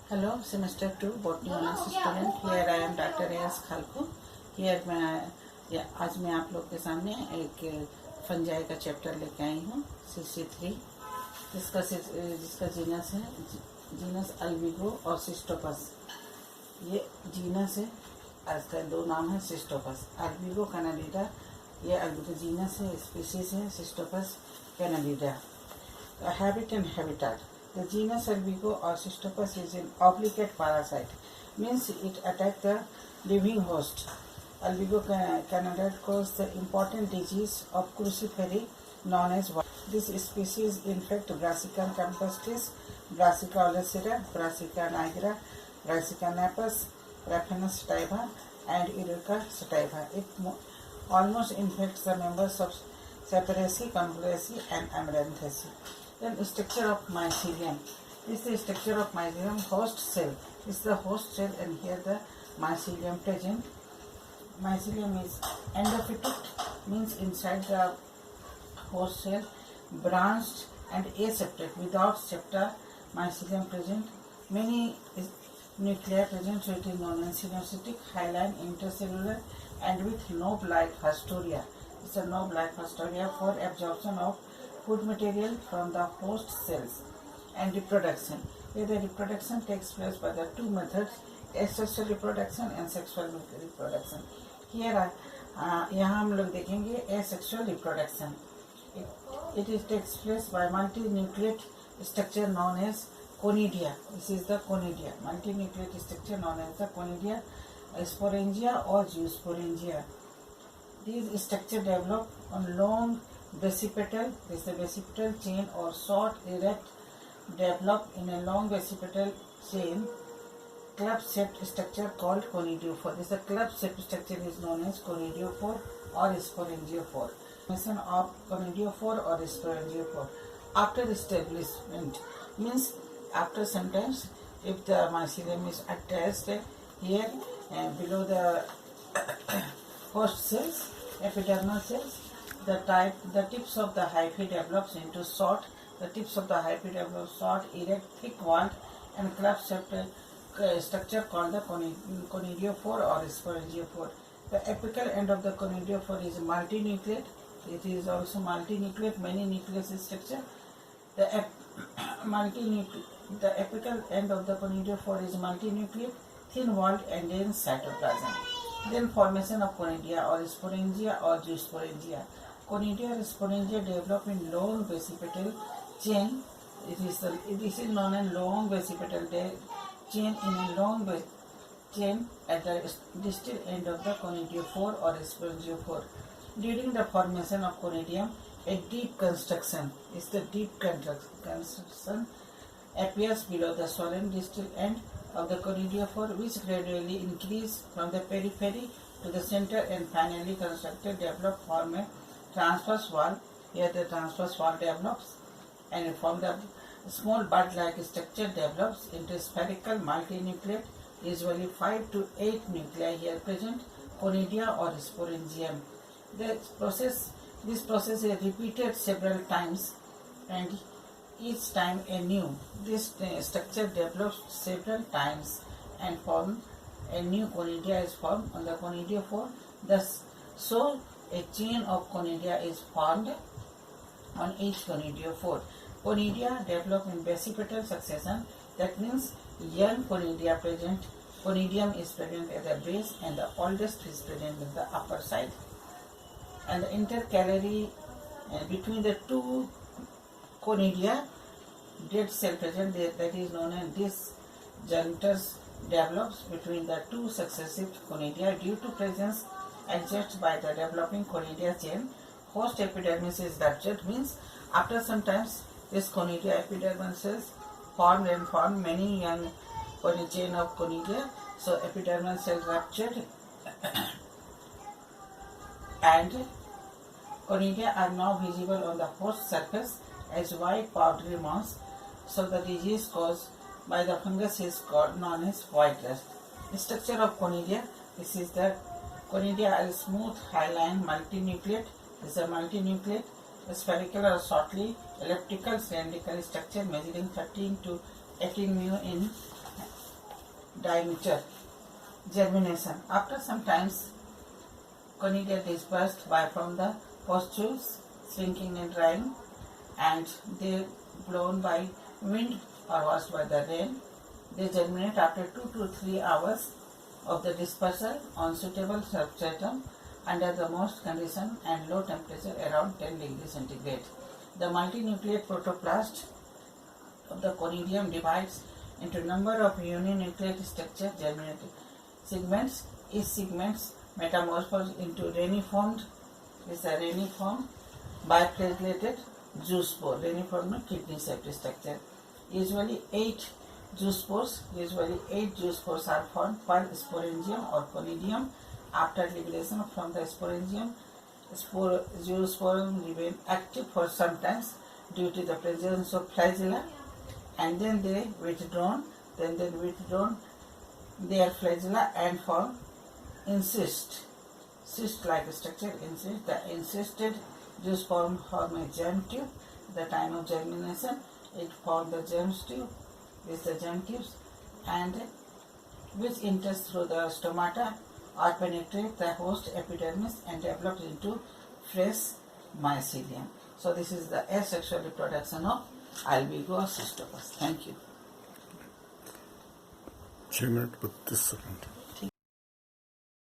Hello, semester 2 botany honors student. Here I am Dr. A.S. Khalku. Here आज मैं आप लोग के सामने एक फंजाई का चैप्टर लेके आई हूँ CC3 जिसका जीनस है जीनस अल्बिगो और सिस्टोपस। ये जीनस है, इसका दो नाम है सिस्टोपस। अल्बिगो कैनाडिडा ये अल्बिगो जीनस है, स्पीसीज है। Cystopus कैनाडिडा। Habit and habitat. The genus Albigo or Cystopus is an obligate parasite, means it attacks the living host. Albigo canadensis causes the important disease of crucifery known as white. This species infects Brassica campestris, Brassica olecida, Brassica nigra, Brassica napus, Raphanus sativa, and Erica sativa. It almost infects the members of Saperaceae, Convolaceae, and Amaranthraceae. Then structure of mycelium. This is the structure of mycelium. Host cell. This is the host cell, and here the mycelium present. Mycelium is endophytic, means inside the host cell, branched and aseptate without septa. Mycelium present. Many nuclei present, so it is known as syncytic, hyaline, intercellular, and with knob-like haustoria. It's a knob-like haustoria for absorption of food material from the host cells. And reproduction. Here the reproduction takes place by the two methods, asexual reproduction and sexual reproduction. Here यहाँ हम लोग देखेंगे asexual reproduction. It takes place by multinucleate structure known as conidia. This is the conidia. Multinucleate structure known as the conidia, sporangia or zoosporangia. These structures develop on long basipetal. This is the basipetal chain or short erect develop in a long basipetal chain club-shaped structure called conidiophore. This club-shaped structure is known as conidiophore or sporangiophore. Formation of conidiophore or sporangiophore after establishment means after sometimes if the mycelium is attached here below the host cells, epidermal cells, the tips of the hyphae develops into short. The tips of the hyphae develop short, erect, thick-walled, and club-shaped structure called the conidiophore or sporangiophore. The apical end of the conidiophore is multinucleate. It is also multinucleate, many nucleus structure. The apical end of the conidiophore is multinucleate, thin-walled, and dense cytoplasm. Then formation of conidia or sporangia or zoosporangia. Conidia or sporangia develop in long basipetal chain. This is known as long basipetal chain in a long chain at the distal end of the conidiophore or sporangiophore. During the formation of conidium, a deep construction appears below the swollen distal end of the conidiophore, which gradually increase from the periphery to the center and finally constructed form a transverse wall. Here the transverse wall develops, and from the small bud-like structure develops into spherical multinucleate, usually 5 to 8 nuclei here present, conidia or sporangium. This process is repeated several times, and each time anew. This structure develops several times and form a new conidia is formed on the conidiophore. Thus, so a chain of conidia is formed on each conidiophore. Conidia develop in basipetal succession. That means young conidium is present at the base and the oldest is present in the upper side. And the intercalary between the two conidia, dead cell present that is known as disjunctures develops between the two successive conidia due to presence adjusted by the developing conidia chain. Host epidermis is ruptured, means after some times this conidia epidermal cells form many young chain of conidia. So epidermal cells ruptured and conidia are now visible on the host surface as white powdery mass. So the disease caused by the fungus is known as white rust. The structure of conidia. This is the conidia are smooth, hyaline, multinucleate. This is a multinucleate, spherical or shortly elliptical cylindrical structure measuring 13 to 18 mu in diameter. Germination. After some times, conidia dispersed from the pustules, shrinking and drying, and they blown by wind or washed by the rain. They germinate after 2 to 3 hours of the dispersal on suitable substratum under the moist condition and low temperature around 10 degrees centigrade. The multinucleate protoplast of the conidium divides into number of uninucleate structure germinated segments. Each segments metamorphosed into reniformed biflagellated zoospore. Reniform kidney shaped structure. Usually 8 zoospores are formed per sporangium or conidium. After liberation from the sporangium, zoosporum remain active for some time due to the presence of flagella, and then they withdrawn. Their flagella and form cyst-like structure. The encysted zoosporum form a germ tube. At the time of germination, it forms the germ tube. This is the germ tubes, and which enters through the stomata or penetrate the host epidermis and develops into fresh mycelium. So this is the asexual reproduction of albigo cystopus. Thank you. 6 minute 32 second